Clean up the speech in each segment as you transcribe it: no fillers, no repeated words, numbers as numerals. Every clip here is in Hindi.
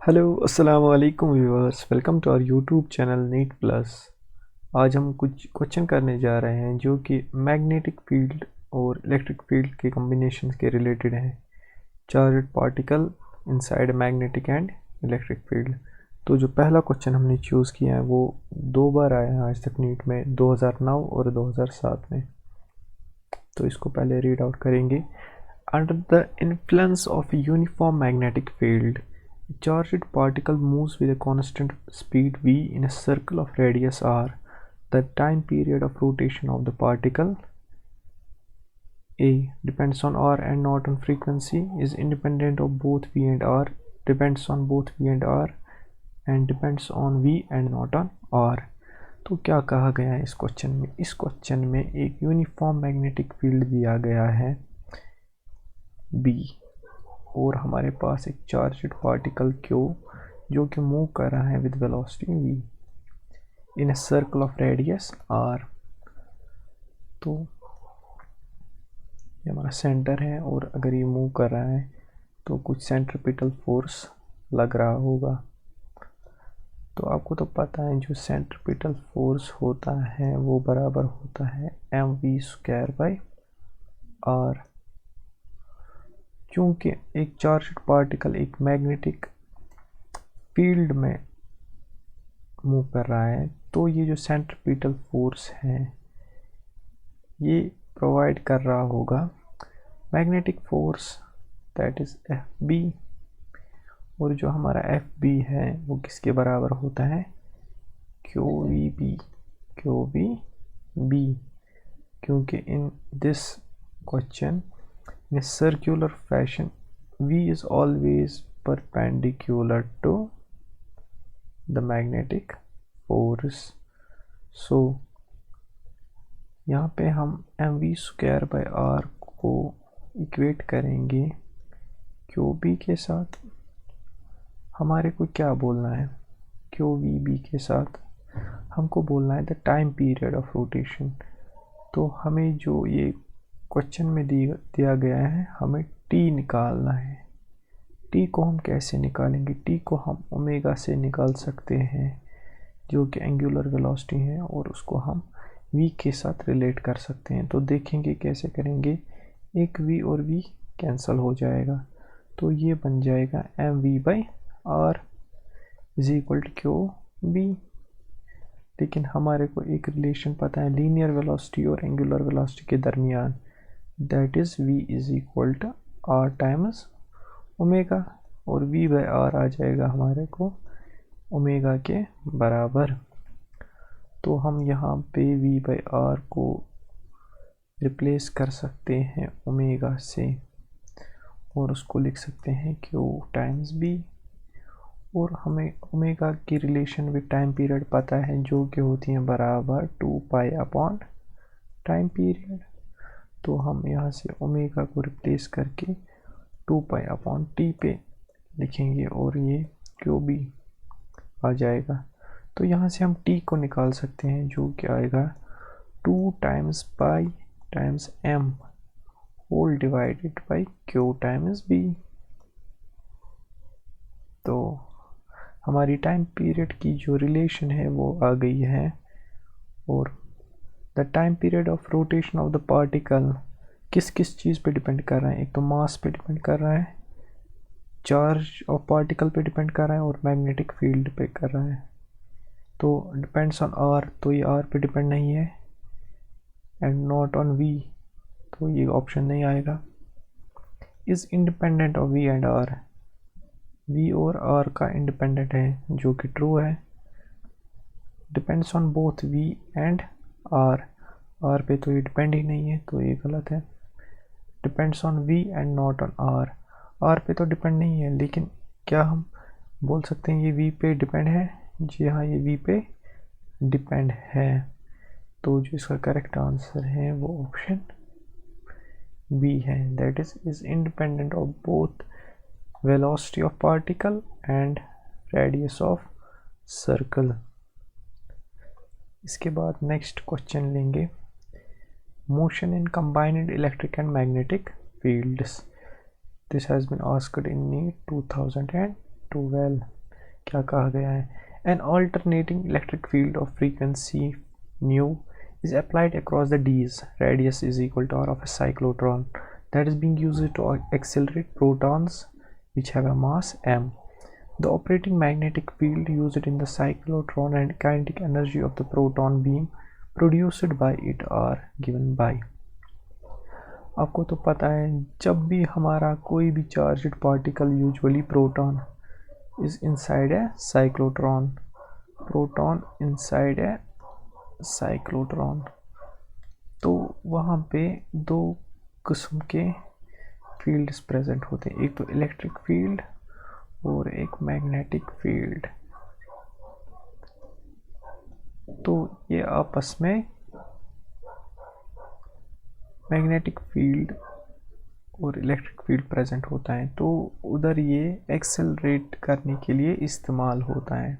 हेलो अस्सलाम वालेकुम viewers, welcome to our YouTube channel NEET plus. आज हम कुछ क्वेश्चन करने जा रहे हैं जो कि मैग्नेटिक फील्ड और इलेक्ट्रिक फील्ड के कॉम्बिनेशन के रिलेटेड हैं। Charged particle inside magnetic and electric field. तो जो पहला क्वेश्चन हमने चूज़ किया है वो 2 बार आया है आज तक नीट में, 2009 और 2007 में। तो इसको पहले रीड आउट करेंगे। Under the influence of a uniform magnetic field, a charged particle moves with a constant speed v in a circle of radius r. The time period of rotation of the particle A depends on r and not on frequency, is independent of both v and r, depends on both v and r, and depends on v and not on r. तो क्या कहा गया है इस क्वेश्चन में? इस क्वेश्चन में एक यूनिफॉर्म मैग्नेटिक फील्ड दिया गया है B और हमारे पास एक चार्ज्ड पार्टिकल Q जो कि मूव कर रहा है with velocity v in a circle of radius r। तो ये हमारा सेंटर है और अगर ये मूव कर रहा है तो कुछ सेंट्रिपिटल फोर्स लग रहा होगा। तो आपको तो पता है जो सेंट्रिपिटल फोर्स होता है वो बराबर होता है mv² r। चूँकि एक चार्ज्ड पार्टिकल एक मैग्नेटिक फील्ड में मूव कर रहा है तो ये जो सेंट्रिपिटल फोर्स है ये प्रोवाइड कर रहा होगा magnetic force, that is Fb। और जो हमारा Fb है वो किसके बराबर होता है? QVB। क्योंकि in this question in a circular fashion V is always perpendicular to the magnetic force. So यहाँ पे हम mv²/r को इक्वेट करेंगे QB के साथ। हमारे को क्या बोलना है? QVB के साथ हमको बोलना है the time period of rotation. तो हमें जो ये क्वेश्चन में दिया गया है हमें t निकालना है। t को हम कैसे निकालेंगे? t को हम ओमेगा से निकाल सकते हैं जो कि एंगुलर वेलोसिटी है और उसको हम v के साथ रिलेट कर सकते हैं। तो देखेंगे कैसे करेंगे। एक v और v कैंसिल हो जाएगा तो ये बन जाएगा mv/r is equal to QB। लेकिन हमारे को एक रिलेशन पता है लीनियर वेलोसिटी और एंगुलर वेलोसिटी के दरमियान, that is v is equal to r times omega, और v/r आ जाएगा हमारे को ओमेगा के बराबर। तो हम यहाँ पे v/r को रिप्लेस कर सकते हैं ओमेगा से और उसको लिख सकते हैं q टाइम्स b। और हमें ओमेगा की रिलेशन विद टाइम पीरियड पता है जो कि होती है बराबर 2π/ टाइम पीरियड। तो हम यहाँ से ओमेगा को रिप्लेस करके 2π/t पे लिखेंगे और ये QB आ जाएगा। तो यहाँ से हम t को निकाल सकते हैं जो कि आएगा 2 times pi times m whole divided by q times b। तो हमारी टाइम पीरियड की जो रिलेशन है वो आ गई है। और the time period of rotation of the particle किस किस चीज़ पे डिपेंड कर रहा है? एक तो मास पे डिपेंड कर रहा है, चार्ज ऑफ पार्टिकल पे डिपेंड कर रहा है और मैग्नेटिक फील्ड पे कर रहा है। तो डिपेंड्स ऑन आर, तो ये आर पे डिपेंड नहीं है, एंड नॉट ऑन वी, तो ये ऑप्शन नहीं आएगा। Is independent of V and R, V और आर का इंडिपेंडेंट है जो कि ट्रू है। Depends on both V and R, R पे तो ये डिपेंड ही नहीं है तो ये गलत है। Depends on V and not on R, R पे तो डिपेंड नहीं है लेकिन क्या हम बोल सकते हैं ये वी पे डिपेंड है? जी हाँ, ये वी पे डिपेंड है। तो जो इसका करेक्ट आंसर है वो ऑप्शन बी है, that is independent of both velocity of particle and radius of circle. इसके बाद नेक्स्ट क्वेश्चन लेंगे, motion in combined electric and magnetic fields. This has been asked in NEET 2010 12 क्या कहा गया है? An alternating electric field of frequency nu is applied across the d's. Radius is equal to r of a cyclotron that is being used to accelerate protons which have a mass m. The operating magnetic field used in the cyclotron and kinetic energy of the proton beam produced by it are given by. आपको तो पता है जब भी हमारा कोई भी charged particle usually proton is inside a cyclotron, proton inside a cyclotron, तो वहाँ पे दो किस्म के फील्ड्स प्रेजेंट होते हैं, एक तो इलेक्ट्रिक फील्ड और एक मैग्नेटिक फील्ड। तो ये आपस में मैग्नेटिक फील्ड और इलेक्ट्रिक फील्ड प्रेजेंट होता है, तो उधर ये एक्सेलरेट करने के लिए इस्तेमाल होता है।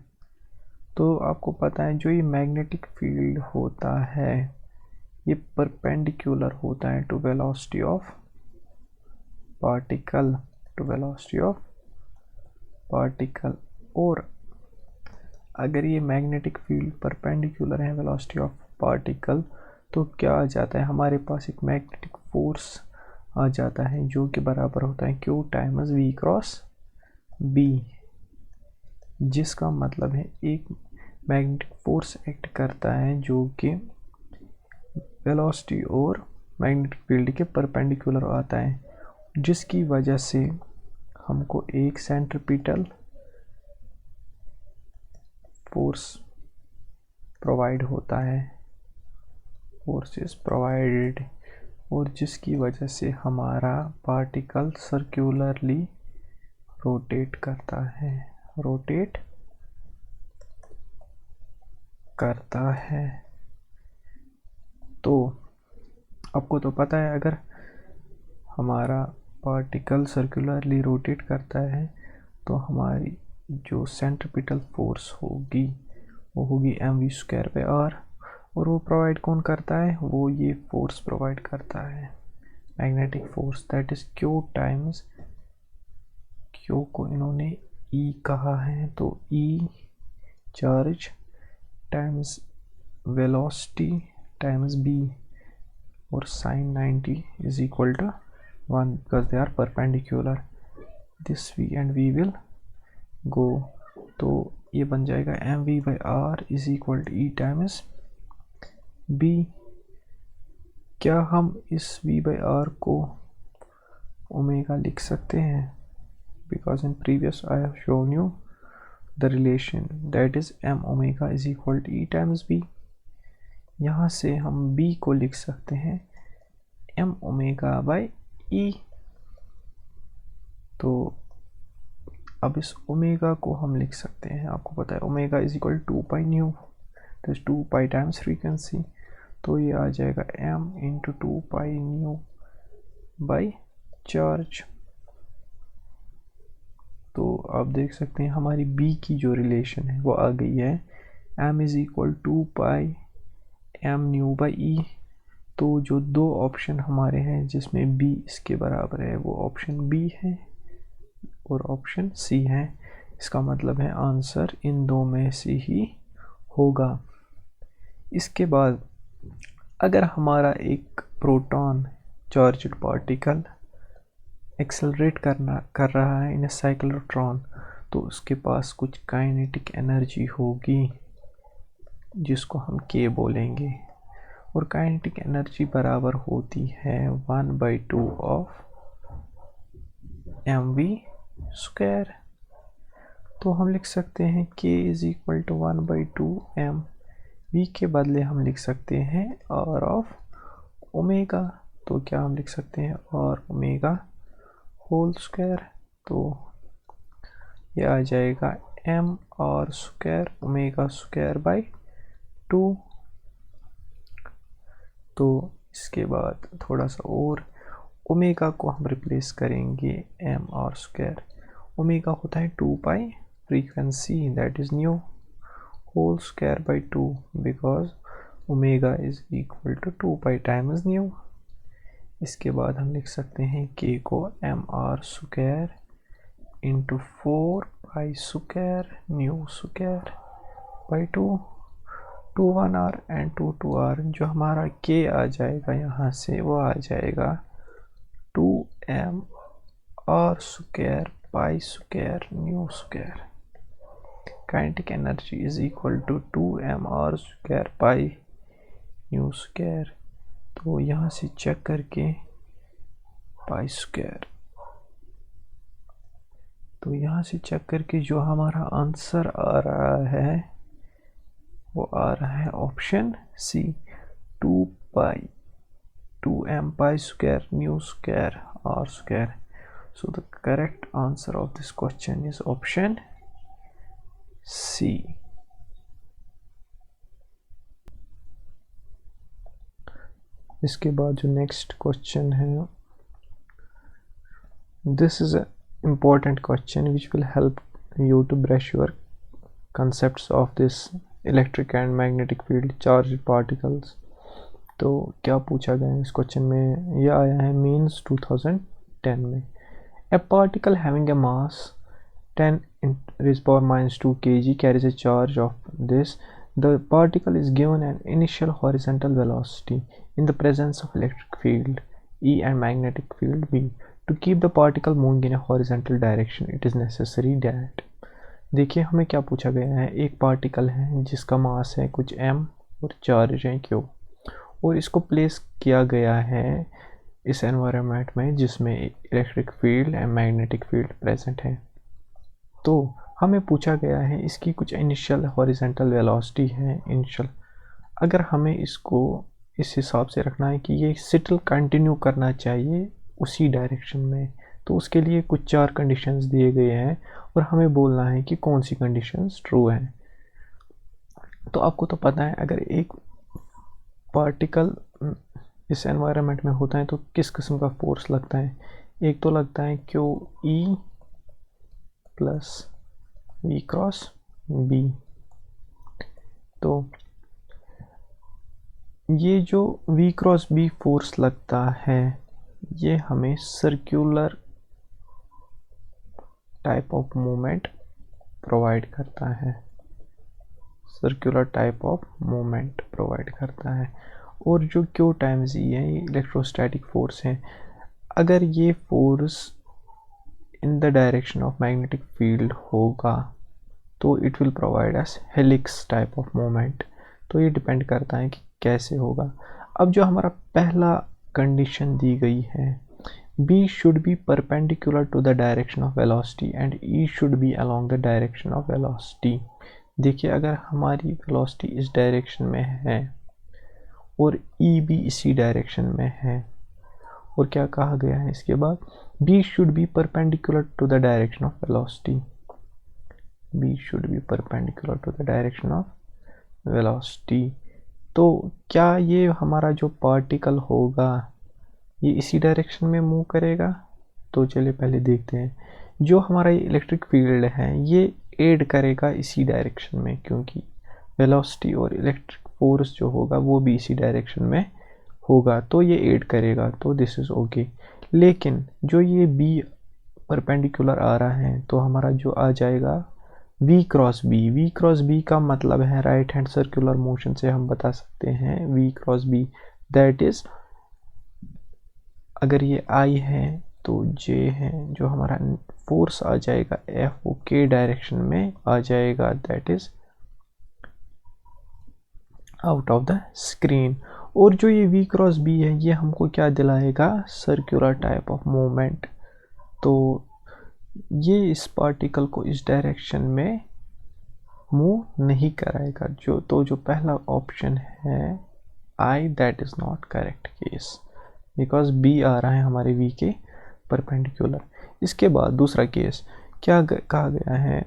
तो आपको पता है जो ये मैग्नेटिक फील्ड होता है ये परपेंडिकुलर होता है टू वेलोसिटी ऑफ पार्टिकल, और अगर ये मैग्नेटिक फील्ड परपेंडिकुलर है वेलोसिटी ऑफ पार्टिकल तो क्या आ जाता है, हमारे पास एक मैग्नेटिक फोर्स आ जाता है जो कि बराबर होता है Q times V cross B, जिसका मतलब है एक मैग्नेटिक फोर्स एक्ट करता है जो कि वेलोसिटी और मैग्नेटिक फील्ड के परपेंडिकुलर आता है, जिसकी वजह से हमको एक सेंट्रीपिटल फोर्स प्रोवाइड होता है, फोर्स इज प्रोवाइडेड, और जिसकी वजह से हमारा पार्टिकल सर्कुलरली रोटेट करता है। तो आपको तो पता है अगर हमारा पार्टिकल सर्कुलरली रोटेट करता है तो हमारी जो सेंट्रीपिटल फोर्स होगी वो होगी mv²/r, और वो प्रोवाइड कौन करता है, वो ये फोर्स प्रोवाइड करता है magnetic force, that is Q times, Q को इन्होंने E कहा है तो E charge times velocity times B, और sin 90 is equal to 1 because they are perpendicular, this V and V will go, तो ये बन जाएगा mv/r is equal to E times B। क्या हम इस v/r को ओमेगा लिख सकते हैं, because in previous I have shown you the relation that is m omega is equal to E times B। यहाँ से हम B को लिख सकते हैं m ओमेगा बाई E। तो अब इस ओमेगा को हम लिख सकते हैं, आपको पता है omega is equal 2 pi nu, तो 2 पाई टाइम्स फ्रीक्वेंसी, तो ये आ जाएगा m into 2 pi nu by charge. तो आप देख सकते हैं हमारी B की जो रिलेशन है वो आ गई है m is equal 2 pi m new by E। तो जो दो ऑप्शन हमारे हैं जिसमें B इसके बराबर है वो ऑप्शन B है और ऑप्शन C है, इसका मतलब है आंसर इन दो में से ही होगा। इसके बाद अगर हमारा एक प्रोटॉन चार्ज्ड पार्टिकल एक्सेलरेट कर रहा है इन ए साइक्लोट्रॉन, तो उसके पास कुछ काइनेटिक एनर्जी होगी जिसको हम K बोलेंगे, और काइनेटिक एनर्जी बराबर होती है 1/2 ऑफ mv²। तो हम लिख सकते हैं K is equal to 1/2 m, V के बदले हम लिख सकते हैं R ऑफ ओमेगा, तो क्या हम लिख सकते हैं R ओमेगा होल स्क्वायर, तो ये आ जाएगा mr² ओमेगा² बाई 2। तो इसके बाद थोड़ा सा और ओमेगा को हम रिप्लेस करेंगे mr², ओमेगा होता है 2 pi frequency that is nu whole square by 2 because omega is equal to 2 pi times nu. इसके बाद हम लिख सकते हैं K को mr² into 4 pi square nu square by 2, 2 1 r and 2 2 r। जो हमारा k आ जाएगा यहाँ से वो आ जाएगा 2m r square pi square nu square. Kinetic energy is equal to 2m r square pi nu square. तो यहाँ से चेक करके पाई स्क्वायर, तो यहाँ से चेक करके जो हमारा आंसर आ रहा है वो आ रहा है option C, 2 pi 2m pi square nu square r square. So the correct answer of this question is option C. इसके बाद जो नेक्स्ट क्वेश्चन है, this is a important question which will help you to brush your concepts of this electric and magnetic field charged particles। तो क्या पूछा गया है इस क्वेश्चन में, यह आया है मीन्स 2010 में। A particle having a mass 10 raised power minus 2 kg carries a charge of this. The particle is given an initial horizontal velocity in the presence of electric field E and magnetic field B. To keep the particle moving in a horizontal direction, it is necessary that। देखिए हमें क्या पूछा गया है, एक पार्टिकल है जिसका मास है कुछ m और चार्ज है q, और इसको प्लेस किया गया है इस एनवायरनमेंट में जिसमें electric field and magnetic field present है। तो हमें पूछा गया है इसकी कुछ इनिशियल हॉरिजॉन्टल वेलोसिटी है इनिशियल। अगर हमें इसको इस हिसाब से रखना है कि ये सिटल कंटिन्यू करना चाहिए उसी डायरेक्शन में, तो उसके लिए कुछ 4 कंडीशंस दिए गए हैं और हमें बोलना है कि कौन सी कंडीशंस ट्रू हैं। तो आपको तो पता है अगर एक पार्टिकल इस एनवायरनमेंट में होता है तो किस किस्म का फोर्स लगता है, एक तो लगता है Q E plus V cross B. तो ये जो वी क्रॉस बी फोर्स लगता है ये हमें circular type of movement provide करता है, circular type of movement provide करता है। और जो क्यू टाइम्स ई है ये इलेक्ट्रोस्टैटिक फोर्स है। अगर ये force in the direction of magnetic field होगा तो it will provide us helix type of movement. तो ये डिपेंड करता है कि कैसे होगा। अब जो हमारा पहला कंडीशन दी गई है, B should be perpendicular to the direction of velocity and E should be along the direction of velocity। देखिए अगर हमारी velocity इस डायरेक्शन में है और E भी इसी डायरेक्शन में है, और क्या कहा गया है इसके बाद, B should be perpendicular to the direction of velocity। B should be perpendicular to the direction of velocity। तो क्या ये हमारा जो पार्टिकल होगा ये इसी डायरेक्शन में मूव करेगा? तो चलिए पहले देखते हैं। जो हमारा ये इलेक्ट्रिक फील्ड है ये एड करेगा इसी डायरेक्शन में, क्योंकि वेलोसिटी और इलेक्ट्रिक फोर्स जो होगा वो भी इसी डायरेक्शन में होगा, तो ये एड करेगा, तो दिस इज़ ओके। लेकिन जो ये बी परपेंडिकुलर आ रहा है तो हमारा जो आ जाएगा v cross B. v cross B का मतलब है राइट हैंड सर्कुलर मोशन से हम बता सकते हैं v cross B, that is अगर ये I है तो J है, जो हमारा फोर्स आ जाएगा F वो K डायरेक्शन में आ जाएगा, that is out of the screen. और जो ये V क्रॉस B है ये हमको क्या दिलाएगा, सर्कुलर टाइप ऑफ मूवमेंट। तो ये इस पार्टिकल को इस डायरेक्शन में मूव नहीं कराएगा। जो पहला ऑप्शन है I, that is not correct case, because B आ रहा है हमारे वी के परपेंडिकुलर। इसके बाद दूसरा केस क्या कहा गया है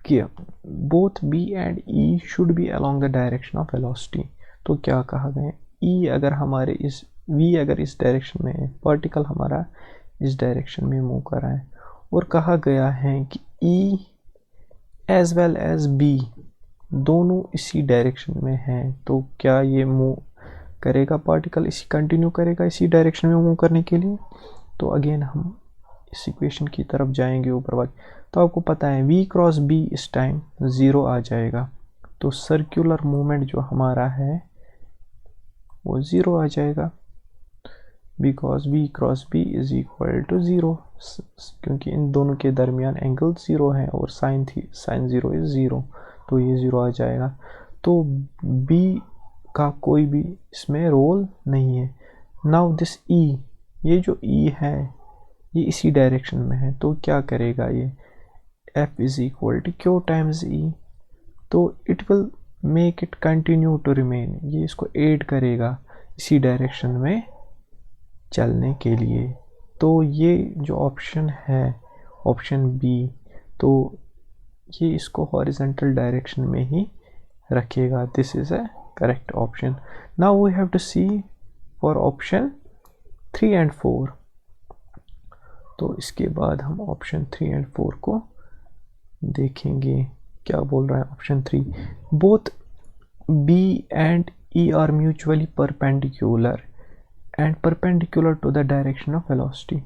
कि both B and E should be along the direction of velocity. तो क्या कहा गया, ई अगर हमारे इस वी अगर इस डायरेक्शन में है, पार्टिकल हमारा इस डायरेक्शन में मूव कर रहा है, और कहा गया है कि ई एज वेल एज बी दोनों इसी डायरेक्शन में हैं, तो क्या ये मूव करेगा, पार्टिकल इसी कंटिन्यू करेगा इसी डायरेक्शन में मूव करने के लिए। तो अगेन हम इस इक्वेशन की तरफ जाएंगे ऊपर वाली, तो आपको पता है v क्रॉस b इस टाइम 0 आ जाएगा, तो सर्कुलर मूवमेंट जो हमारा है वो 0 आ जाएगा, because v cross b is equal to 0, क्योंकि इन दोनों के दरमियान एंगल 0 है और साइन 0 इज 0, तो ये 0 आ जाएगा। तो b का कोई भी इसमें रोल नहीं है। नाउ दिस e, ये जो e है ये इसी डायरेक्शन में है, तो क्या करेगा ये f is equal to q times e, तो it will make it continue to remain, ये इसको एड करेगा इसी डायरेक्शन में चलने के लिए। तो ये जो ऑप्शन है ऑप्शन बी, तो ये इसको हॉरिजॉन्टल डायरेक्शन में ही रखेगा। This is a correct option. Now we have to see for option 3 and 4। तो इसके बाद हम ऑप्शन 3 एंड 4 को देखेंगे क्या बोल रहा है option 3। Both B and E are mutually perpendicular and perpendicular to the direction of velocity.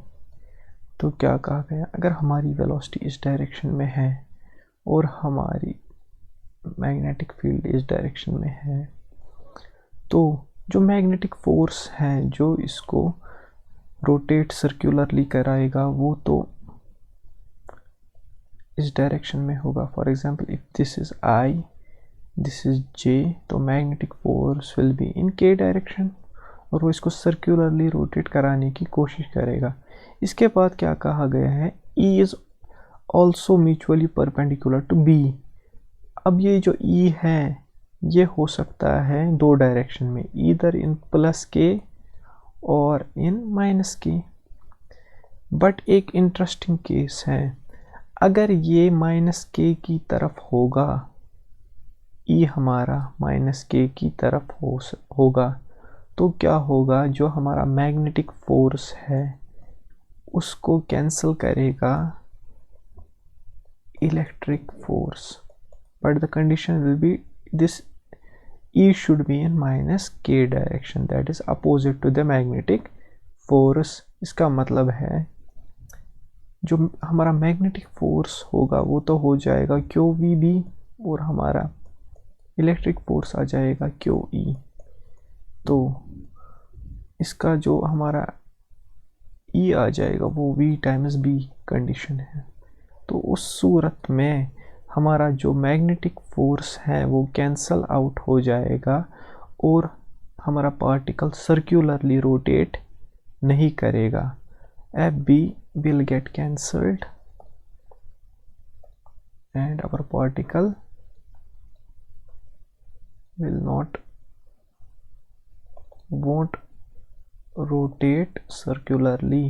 तो क्या कहा गया, अगर हमारी वेलोसिटी इस डायरेक्शन में है और हमारी मैग्नेटिक फील्ड इस डायरेक्शन में है, तो जो मैग्नेटिक फोर्स है जो इसको रोटेट सर्कुलरली कराएगा वो तो इस डायरेक्शन में होगा। For example if this is I, this is J, तो magnetic force will be in K direction और वो इसको सर्कुलरली रोटेट कराने की कोशिश करेगा। इसके बाद क्या कहा गया है, E is also mutually perpendicular to B। अब ये जो E है ये हो सकता है दो डायरेक्शन में, ईदर इन प्लस K और इन माइनस K। बट एक इंटरेस्टिंग केस है, अगर ये माइनस K की तरफ होगा, E हमारा माइनस K की तरफ होगा, तो क्या होगा, जो हमारा मैग्नेटिक फोर्स है उसको कैंसिल करेगा electric force, but the condition will be this E should be in minus K direction, that is opposite to the magnetic force। इसका मतलब है जो हमारा मैग्नेटिक फोर्स होगा वो तो हो जाएगा QVB और हमारा इलेक्ट्रिक फोर्स आ जाएगा QE। तो इसका जो हमारा E आ जाएगा वो V टाइम्स B कंडीशन है। तो उस सूरत में हमारा जो मैग्नेटिक फोर्स है वो कैंसल आउट हो जाएगा और हमारा पार्टिकल सर्कुलरली रोटेट नहीं करेगा। FB will get cancelled and our particle won't rotate circularly।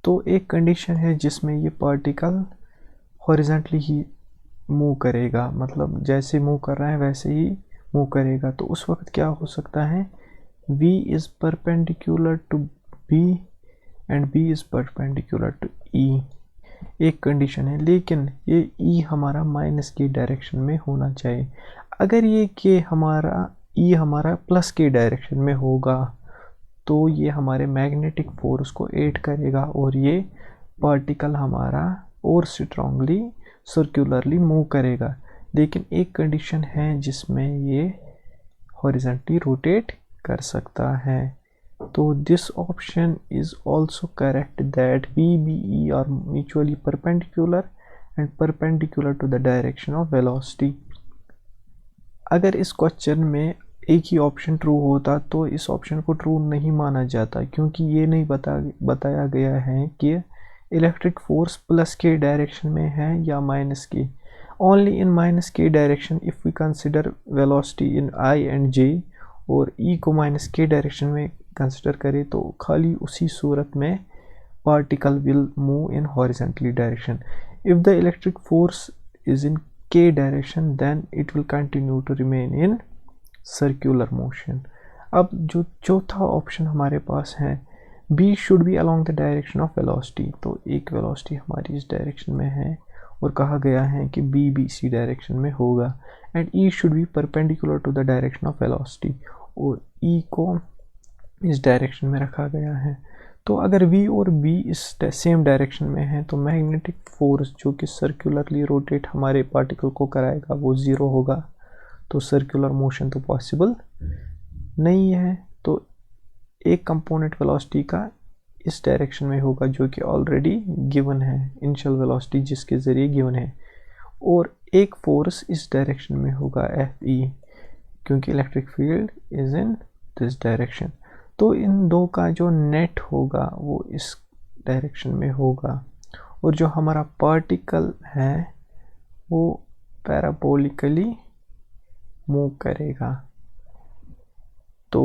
तो एक कंडीशन है जिसमें ये पार्टिकल हॉरिजॉन्टली ही मूव करेगा, मतलब जैसे मूव कर रहा है वैसे ही मूव करेगा। तो उस वक्त क्या हो सकता है, V is perpendicular to B and B is perpendicular to E, एक कंडीशन है। लेकिन ये E हमारा माइनस की डायरेक्शन में होना चाहिए। अगर ये K हमारा E हमारा प्लस के डायरेक्शन में होगा तो ये हमारे मैग्नेटिक फोर्स को एड करेगा और ये पार्टिकल हमारा और स्ट्रांगली सर्कुलरली मूव करेगा। लेकिन एक कंडीशन है जिसमें ये हॉरिजॉन्टली रोटेट कर सकता है। तो this option is also correct that VBE are mutually perpendicular and perpendicular to the direction of velocity. अगर इस क्वेश्चन में एक ही ऑप्शन ट्रू होता तो इस ऑप्शन को ट्रू नहीं माना जाता, क्योंकि ये नहीं बताया गया है कि electric force plus K direction में है या minus K. Only in minus K direction if we consider velocity in I and J और E को माइनस के डायरेक्शन में कंसिडर करें तो खाली उसी सूरत में particle will move in horizontally direction. If the electric force is in K direction then it will continue to remain in circular motion. अब जो चौथा ऑप्शन हमारे पास है, B should be along the direction of velocity. तो एक वेलोसिटी हमारी इस डायरेक्शन में है और कहा गया है कि B भी इसी डायरेक्शन में होगा and E should be perpendicular to the direction of velocity और E को इस डायरेक्शन में रखा गया है। तो अगर v और b इस सेम डायरेक्शन में है तो मैग्नेटिक फोर्स जो कि सर्कुलरली रोटेट हमारे पार्टिकल को कराएगा वो ज़ीरो होगा, तो सर्कुलर मोशन तो पॉसिबल नहीं है। तो एक कंपोनेंट वेलोसिटी का इस डायरेक्शन में होगा जो कि ऑलरेडी गिवन है, इनिशियल वेलोसिटी जिसके ज़रिए गिवन है, और एक फोर्स इस डायरेक्शन में होगा Fe, क्योंकि electric field is in this direction. तो इन दो का जो नेट होगा वो इस डायरेक्शन में होगा, और जो हमारा पार्टिकल है वो पैराबोलिकली मूव करेगा। तो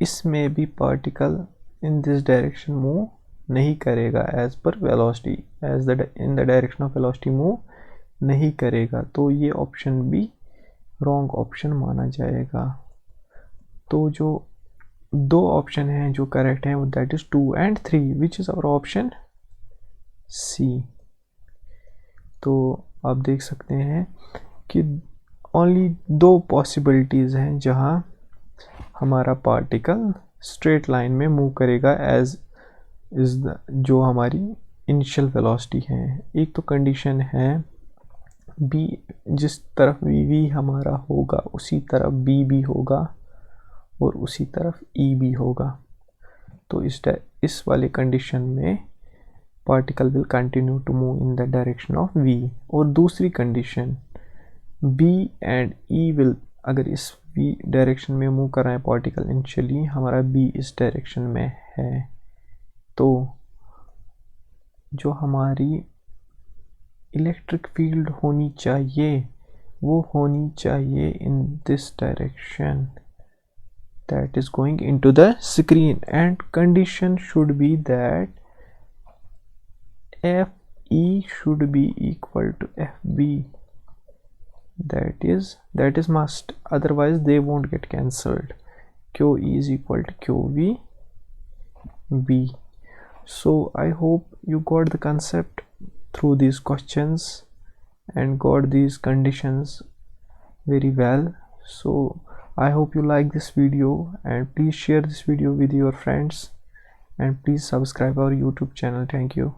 इसमें भी particle in this direction move नहीं करेगा as per velocity, as in the direction of velocity move नहीं करेगा। तो ये ऑप्शन भी रॉन्ग ऑप्शन माना जाएगा। तो जो दो ऑप्शन हैं जो करेक्ट हैं वो that is 2 and 3, which is our option C. तो आप देख सकते हैं कि ओनली दो पॉसिबिलिटीज़ हैं जहां हमारा पार्टिकल स्ट्रेट लाइन में मूव करेगा एज इज जो हमारी इनिशियल वेलोसिटी है। एक तो कंडीशन है बी, जिस तरफ वी हमारा होगा उसी तरफ बी भी होगा और उसी तरफ ई भी होगा। तो इस वाले कंडीशन में particle will continue to move in the direction of V. और दूसरी condition B and E will, अगर इस वी डायरेक्शन में मूव कर रहा है पार्टिकल इनिशियली, हमारा बी इस डायरेक्शन में है, तो जो हमारी इलेक्ट्रिक फील्ड होनी चाहिए वो होनी चाहिए इन this direction, that is going into the screen, and condition should be that Fe should be equal to Fb. That is must, otherwise they won't get cancelled. Qe is equal to Qv. So I hope you got the concept through these questions and got these conditions very well. So I hope you like this video, and please share this video with your friends, and please subscribe our YouTube channel. Thank you.